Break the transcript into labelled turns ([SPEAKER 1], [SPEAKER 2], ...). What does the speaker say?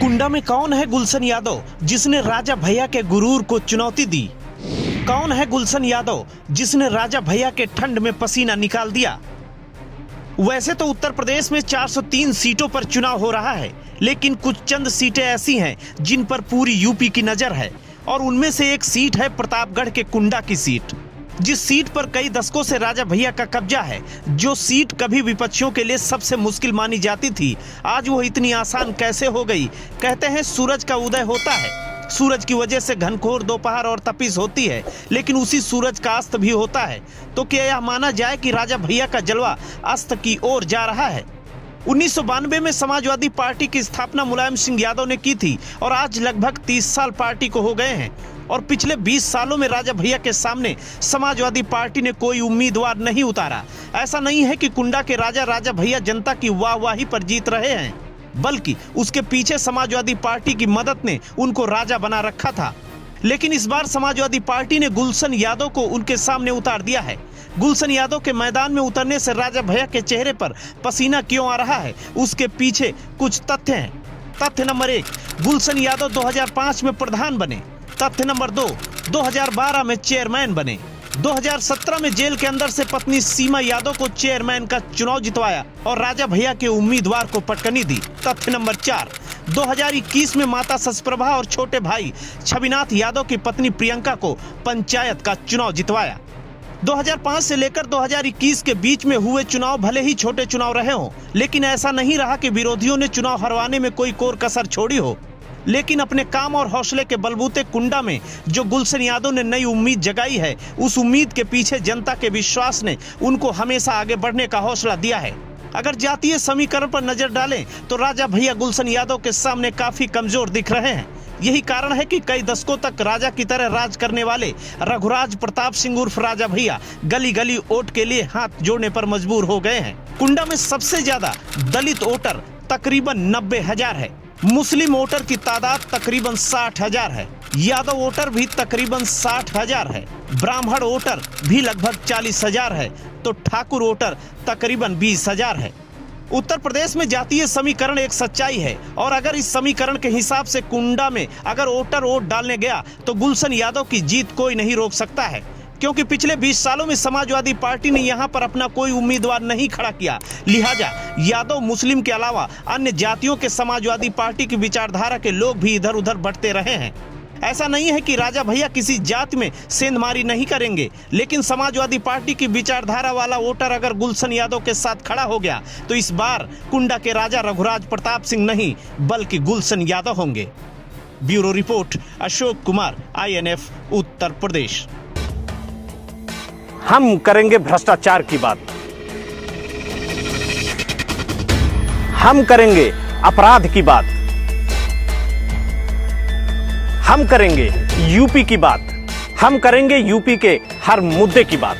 [SPEAKER 1] कुंडा में कौन है गुलशन यादव जिसने राजा भैया के गुरूर को चुनौती दी? कौन है गुलशन यादव जिसने राजा भैया के ठंड में पसीना निकाल दिया? वैसे तो उत्तर प्रदेश में 403 सीटों पर चुनाव हो रहा है, लेकिन कुछ चंद सीटें ऐसी हैं जिन पर पूरी यूपी की नजर है और उनमें से एक सीट है प्रतापगढ़ के कुंडा की सीट, जिस सीट पर कई दशकों से राजा भैया का कब्जा है। जो सीट कभी विपक्षियों के लिए सबसे मुश्किल मानी जाती थी, आज वो इतनी आसान कैसे हो गई? कहते हैं सूरज का उदय होता है, सूरज की वजह से घनघोर दोपहर और तपिश होती है, लेकिन उसी सूरज का अस्त भी होता है। तो क्या यह माना जाए कि राजा भैया का जलवा अस्त की ओर जा रहा है? 1992 में समाजवादी पार्टी की स्थापना मुलायम सिंह यादव ने की थी और आज लगभग 30 साल पार्टी को हो गए हैं और पिछले 20 सालों में राजा भैया के सामने समाजवादी पार्टी ने कोई उम्मीदवार नहीं उतारा। ऐसा नहीं है कि कुंडा के राजा भैया जनता की वाहवाही पर जीत रहे हैं, बल्कि उसके पीछे समाजवादी पार्टी की मदद ने उनको राजा बना रखा था। लेकिन इस बार समाजवादी पार्टी ने गुलशन यादव को उनके सामने उतार दिया है। गुलशन यादव के मैदान में उतरने से राजा भैया के चेहरे पर पसीना क्यों आ रहा है, उसके पीछे कुछ तथ्य हैं। तथ्य नंबर 1, गुलशन यादव 2005 में प्रधान बने। तथ्य नंबर 2, 2012 में चेयरमैन बने। 2017 में जेल के अंदर से पत्नी सीमा यादव को चेयरमैन का चुनाव जितवाया और राजा भैया के उम्मीदवार को पटकनी दी। तथ्य नंबर 4, 2021 में माता ससप्रभा और छोटे भाई छविनाथ यादव की पत्नी प्रियंका को पंचायत का चुनाव जितवाया। 2005 से लेकर 2021 के बीच में हुए चुनाव भले ही छोटे चुनाव रहे हों, लेकिन ऐसा नहीं रहा कि विरोधियों ने चुनाव हरवाने में कोई कोर कसर छोड़ी हो। लेकिन अपने काम और हौसले के बलबूते कुंडा में जो गुलशन यादव ने नई उम्मीद जगाई है, उस उम्मीद के पीछे जनता के विश्वास ने उनको हमेशा आगे बढ़ने का हौसला दिया है। अगर जातीय समीकरण पर नजर डालें तो राजा भैया गुलशन यादव के सामने काफी कमजोर दिख रहे हैं। यही कारण है कि कई दशकों तक राजा की तरह राज करने वाले रघुराज प्रताप सिंह उर्फ राजा भैया गली गली वोट के लिए हाथ जोड़ने पर मजबूर हो गए हैं। कुंडा में सबसे ज्यादा दलित वोटर तकरीबन 90,000 है, मुस्लिम वोटर की तादाद तकरीबन 60,000 है, यादव वोटर भी तकरीबन 60,000 है, ब्राह्मण वोटर भी लगभग 40,000 है, तो ठाकुर वोटर तकरीबन 20,000 है। उत्तर प्रदेश में जातीय समीकरण एक सच्चाई है और अगर इस समीकरण के हिसाब से कुंडा में अगर वोटर वोट डालने गया तो गुलशन यादव की जीत कोई नहीं रोक सकता है, क्योंकि पिछले 20 सालों में समाजवादी पार्टी ने यहां पर अपना कोई उम्मीदवार नहीं खड़ा किया। लिहाजा यादव मुस्लिम के अलावा अन्य जातियों के समाजवादी पार्टी की विचारधारा के लोग भी इधर उधर बढ़ते रहे हैं। ऐसा नहीं है कि राजा भैया किसी जात में सेंधमारी नहीं करेंगे, लेकिन समाजवादी पार्टी की विचारधारा वाला वोटर अगर गुलशन यादव के साथ खड़ा हो गया तो इस बार कुंडा के राजा रघुराज प्रताप सिंह नहीं बल्कि गुलशन यादव होंगे। Bureau report, Ashok Kumar, INF, Uttar Pradesh.
[SPEAKER 2] हम करेंगे भ्रष्टाचार की बात, हम करेंगे अपराध की बात, हम करेंगे यूपी की बात, हम करेंगे यूपी के हर मुद्दे की बात।